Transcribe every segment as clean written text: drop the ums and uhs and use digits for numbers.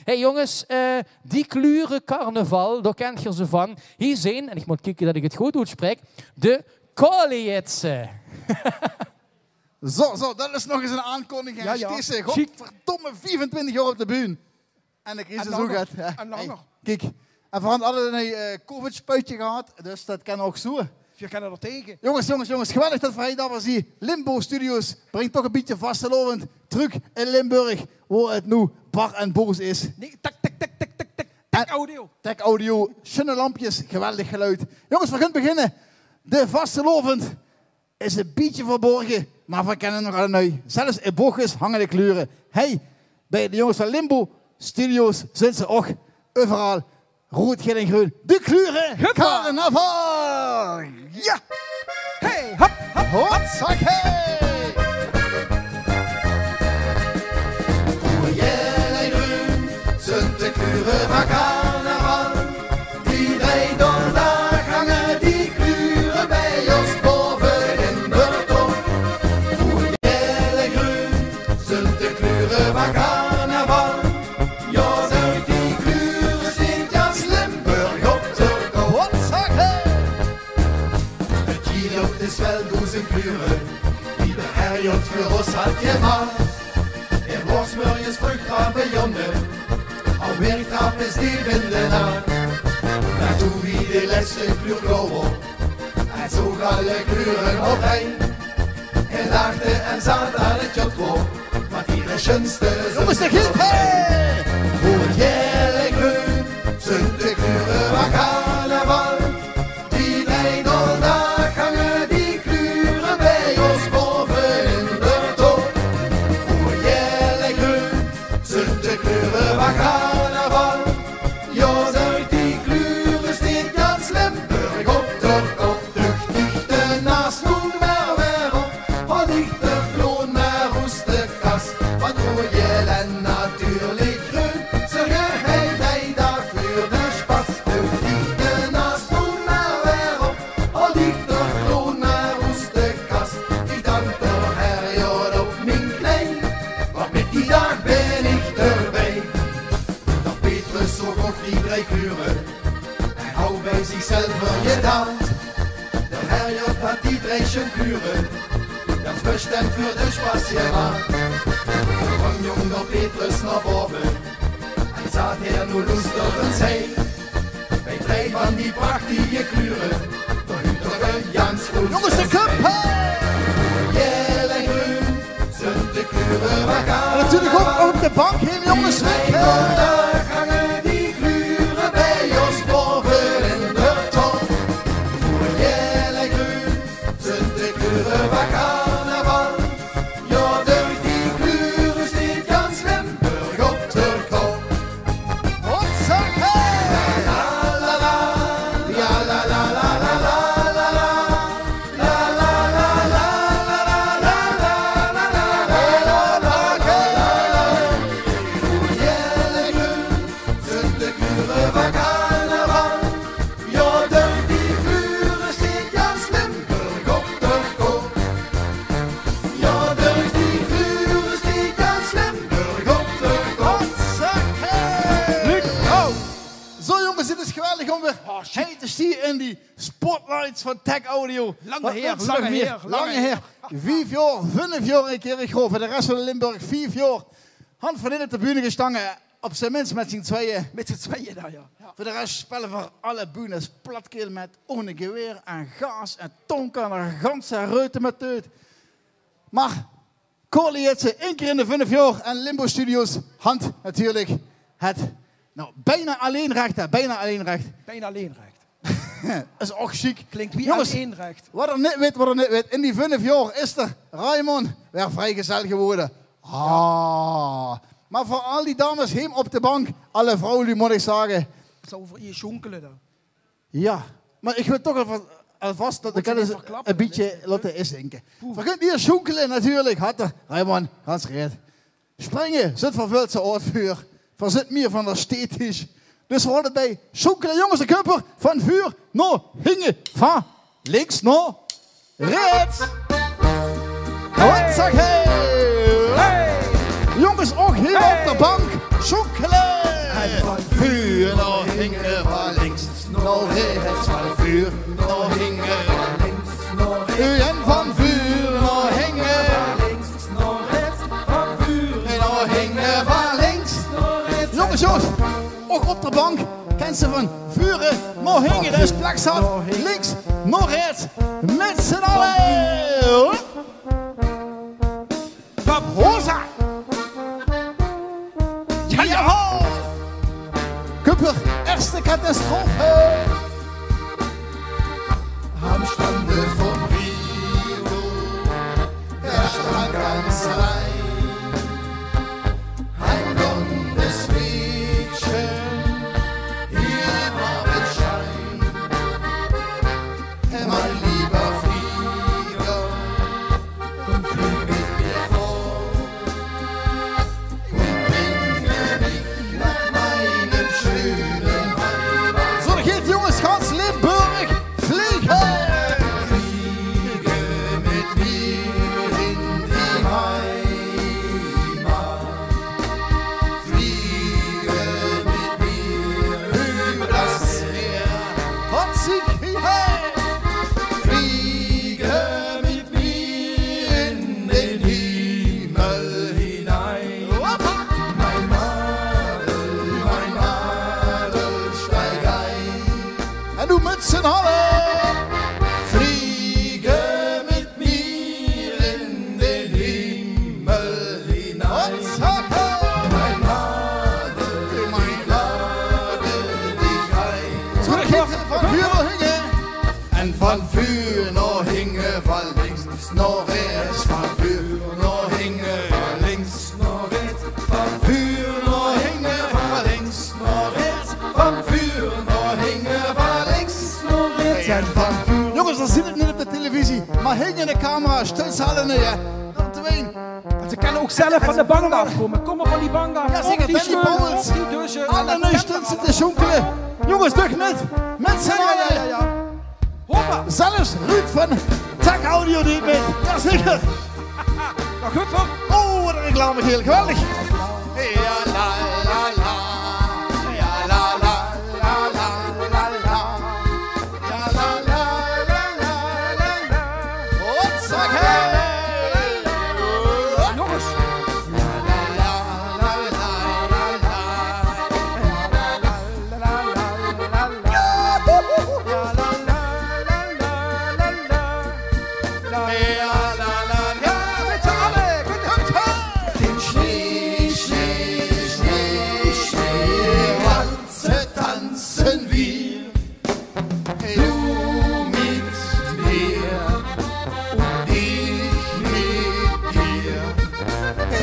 Hey jongens, die kleuren carnaval, daar kent je ze van. Hier zijn, en ik moet kijken dat ik het goed uitspreek, de kooljetsen. Zo, dat is nog eens een aankondiging. Ja, ja. Deze godverdomme 24 jaar op de bühne. En de crisis ook gaat. En langer. Hey, kijk, en vooral hadden een COVID-spuitje gehad, dus dat kan ook zo. Je kan er tegen. Jongens, geweldig dat wij daar was hier. Limbo Studios brengt toch een beetje vastelovend terug in Limburg, waar het nu bar en boos is. Nee, tak audio. Tech audio, schöne lampjes, geweldig geluid. Jongens, we gaan beginnen. De vastelovend is een beetje verborgen, maar we kennen nog allemaal. Zelfs in bochtjes hangen de kleuren. Hey, bij de jongens van Limbo Studios zijn ze ook overal rood, geel en groen. De kleuren carnaval! Ja! Hey, hop, hop, Hotzak, hey! Groen, geel en groen zijn de kleuren van carnaval. Die wij donderdag hangen die kleuren bij ons boven in de top. Groen, geel en groen zijn de kleuren van carnaval. Ja, uit die kleuren zit Jans Limburg op de kop. Hotzak, hey! Het hier is wel duizend kleuren, die de herjot voor ons had gemaakt. Er was morgens vroeg gaan begonnen, alweer trap is die winden aan. Maar toen wie de laatste kleur kwam, hij zoog alle kleuren op één. Hij lachte en zat aan het jotwo, maar die de schönste Jongens, de giet, hey! Groen, geel en groen zijn de kleuren van carnaval. Die wij donderdag hangen die kleuren bij ons boven in de top. Groen, geel en groen zijn de kleuren van carnaval. Ja, uit die kleuren steekt Jans Limburg op de kop. Duchtig naast doen maar weer op, wat ligt de vloon maar roest de kast. Wat groen, geel en natuurlijk groen, zeg hij bij dag voor de spas. Duchtig naast doen maar weer op, wat ligt de vloon maar roest de kast. Ik dank de herjot op mijn klein, want met die dag ben ik erbij. Dat Petrus zocht ook die drie kleuren, hij houdt bij zichzelf gedaan. De herjot had die drie kleuren, dat is bestemd voor de spas gemaakt. Van jong door Petrus naar boven, hij zat hier nu lustig en zei, bij drie van die prachtige kleuren, de huidige Jans goed. Jongens, de cup, hey! Geel en groen zijn de kleuren van En carnaval. natuurlijk ook op de bank heen, jongens. Die wij donderdag hangen die kleuren bij ons boven in de top. Groen, geel en groen zijn de kleuren van carnaval. Ja, door die kleuren steekt Jans Limburg op de kop. Hotzak, hey! La la la, ja la la la la la la la, la la la la la la la la la la la. Groen, geel en groen zijn de kleuren van carnaval. Ja, door die kleuren steekt Jans Limburg op de kop. Ja, door die kleuren steekt Jans Limburg op de kop. Hotzak, hey! Zo jongens, dit is geweldig om weer shit. hey te zien in die spotlights van Tech Audio. Lange Wat heer, willen ze lange nog meer? heer, Lange lange heer. 5 jaar, 5 jaar een keer, ik geloof. Voor de rest van de Limburg 5 jaar. Hand van in op de bühne gestangen, op zijn minst met z'n tweeën. Met z'n tweeën daar, ja. Voor de rest spelen voor alle bühnes platkeel met ohne geweer en gas en tonken en ganse ruiten met teut. Maar Kooljetsen, 1 keer in de 5 jaar en Limbo Studios, hand natuurlijk het bijna alleen recht, hè, bijna alleen recht. Bijna alleen recht. Dat is ook chic. Klinkt wie Jongens, alleen recht. wat er niet weet, in die 5 jaar is er Raymond weer vrijgezel geworden. Ah. Maar voor al die dames heen op de bank, alle vrouwen, die moet ik zeggen. Het zou voor je schonkelen dan. Ja, maar ik wil toch alvast dat de Moet je kennis niet verklappen, een beetje laten inzinken. We kunnen hier schonkelen natuurlijk, had er. Raymond, ganz reed. Springen, zit vervuld zijn oorvuur. Verzit meer van de stetisch. Dus we houden bij schonkelen, jongens, de kumper van vuur naar hingen. Van links naar rechts. Wat zeg hey! Jongens, ook hier op de bank schonkelen. Jongens, ook op de bank. Kent ze van vuren, maar hingen, dus plak zat. Links, maar rechts, met z'n allen. Van Rosa. Ja, ja. Kupper, erste Katastrophe. Am Strande vom Rio, der Strand ganz allein. Ein blondes Mädchen, ihr Abendschein. Mein lieber Flieger, komm flüg mit mir fort und bringe mich nach meinem schönen Heimat. So, da geht Jungs ganz Limburg fliegen. Fliege mit mir in die Heimat. Fliege mit mir über das Meer. Hat sich hierher. Fliege mit mir in den Himmel hinein. Mein Madel, steig ein. En doe met z'n allen. Fliege mit mir in den Himmel hinein. Mein Madel, ich lade dich ein. So, da geht van vuur hingen. En van vuur naar hingen, van links naar rechts. Van vuur naar hingen, van links naar rechts. Van vuur naar hingen, van links naar rechts. Van vuur naar hingen, van links naar rechts. En van vuur. Jongens, dat ziet het niet op de televisie. Maar hingen de camera, stel ze allen neer. Dan te ween. Ze kunnen ook zelf van de bank afkomen. Kom maar van die bank af. Ja, zeker, Op die Danny scheuren, Bowles. op die douchen. Alle nu staan ze te jonkelen. Jongens, terug met z'n Ja, allen. ja. Hoppa. Zelfs Ruud van Tak Audio deed mee. Jazeker. Nou, goed hoor. Oh, wat een reclame, heel geweldig. Ja, la, la, la. Ja, la, la, la, la, la, la. Ja, la, la, la, la, la, la. Wat zeg hij? Jongens. Den Schnee, Schnee, Schnee, Schneewanze tanzen wir. Du mit mir und ich mit dir.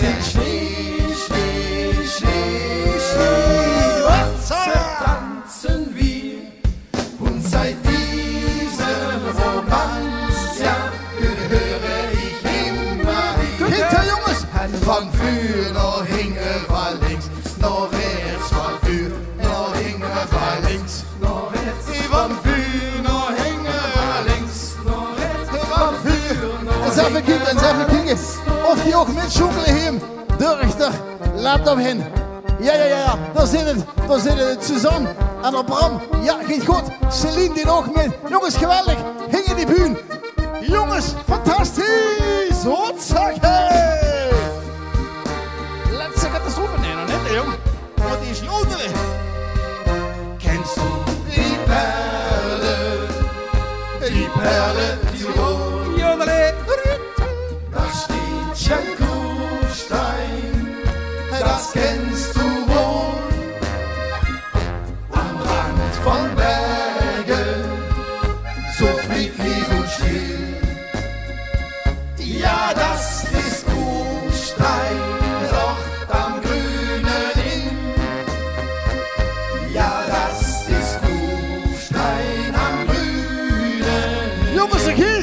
Den Schnee, Schnee, Schnee, Schneewanze tanzen wir. Und seit diesem Romanzjahr gehöre ich immer wieder. Hinter Jongens. Van vuur naar hingen, van links naar rechts. Van vuur naar hingen, van links naar rechts. Van vuur naar hingen, van links naar rechts. Van vuur naar Eens even kijken, eens even kijken. Of die ook met jonkelen heen. De rechter, laat hem heen. Ja. Daar zit het. Suzanne en de Bram. Ja, gaat goed. Celine die ook mee. Jongens, geweldig. Hingen die buun. Jongens, fantastisch. Wat zeg hij? Letzte Katastrophe. Nee, nog net, hè, jong. Wat is jodelen? Kennst du die Perle Tirol? Jodele. Da steht Schankustein, das kennst du wohl. Am Rand von Bergen, so friedlich und still. Ja, das ist Kuhstein, dort am grünen Inn. Ja, das ist Kuhstein am grünen Inn. Jongens, zeg hier.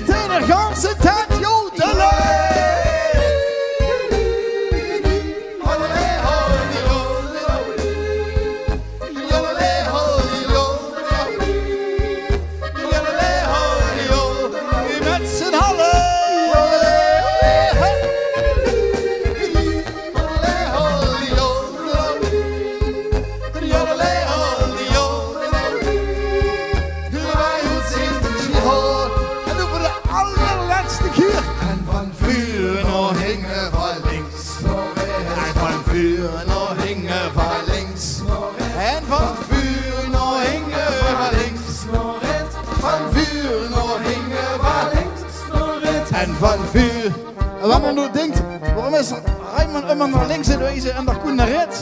En wanneer nu denkt, waarom is Rijman immer naar links in wezen en daar Koen naar rechts?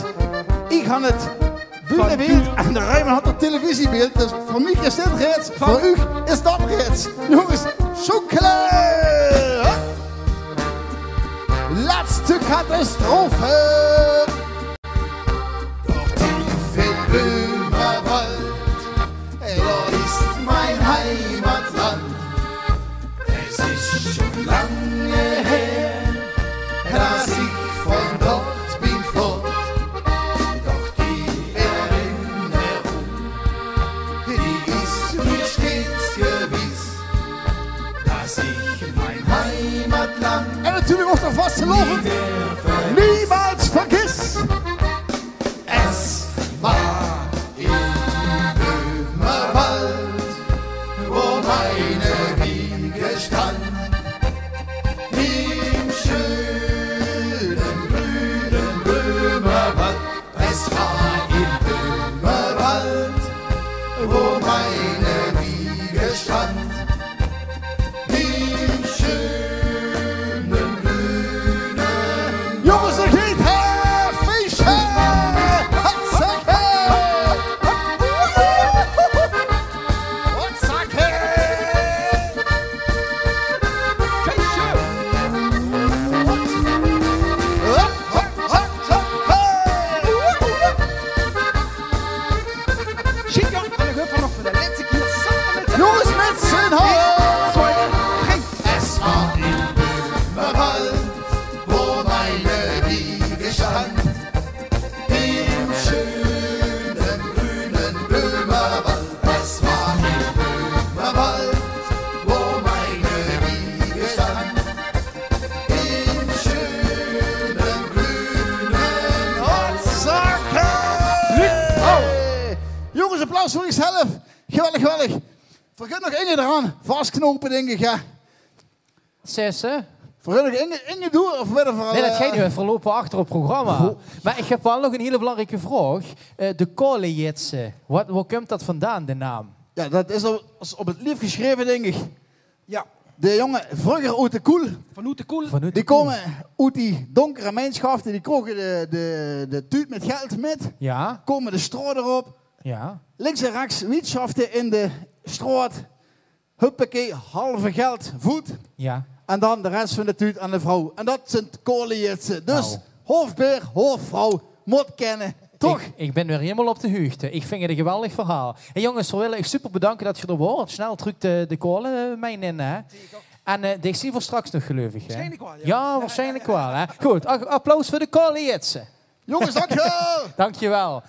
Ik ga het buitenbeeld en de Rijman had het televisiebeeld. Dus voor mij is dit rechts, voor u is dat rechts. Jongens, zo klaar! Laatste catastrofe! Doch tief in Böhmerwald, dort ist mein Heimatland. Es ist schon lange her, dass ich von dort bin fort. Doch die Erinnerung, die ist mir stets gewiss, dass ich mein Heimatland En natuurlijk ook nog vast geloven. Niemals vergiss! Es war in Böhmerwald, wo meine Wiege stand. Im schönen grünen Böhmerwald. Es war in Böhmerwald, wo meine Wiege stand. Im schönen grünen Jongens, er geht her! Feestje! Hatzake! Hatzake! Feestje! Chica, en dan gaan we nog voor de laatste keer samen met Jongens, met z'n allen! 2, 3. Es war in Böhmerwald, wo meine Wiege stand. Im schönen grünen Böhmerwald. Es war in Böhmerwald, wo meine Wiege stand. Im schönen grünen Hatzake! Jongens, applaus voor jezelf. Geweldig, geweldig. Vergeet nog Inge eraan. Vastknopen, denk ik, ja. Zessen? Vergeet nog Inge doen of verder voor... Nee, dat gaat niet. We verlopen achter op het programma. Maar ik heb wel nog een hele belangrijke vraag. De Koolejetse. Waar komt dat vandaan, de naam? Ja, dat is op het lief geschreven, denk ik. Ja, De jongen, vroeger uit de koel, van Oete Koel. die komen uit die donkere mijnschaften, die kroegen de tuut met geld met, Ja, komen de stro erop, ja. links en rechts wietschaften in de stroot, huppakee, halve geld, voet, Ja. en dan de rest van de tuut aan de vrouw. En dat zijn kooljetsen. Dus Nou. hoofdbeer, hoofdvrouw, moet kennen, toch? Ik ben weer helemaal op de hoogte. Ik vind het een geweldig verhaal. En jongens, we willen je super bedanken dat je er was. Snel terug de kolen mijn in, hè. En ik zie voor straks nog gelukkig, hè. Waarschijnlijk wel, ja. Ja, waarschijnlijk wel, hè. Goed, applaus voor de Koolejetse. Jongens, dankjewel! Dankjewel.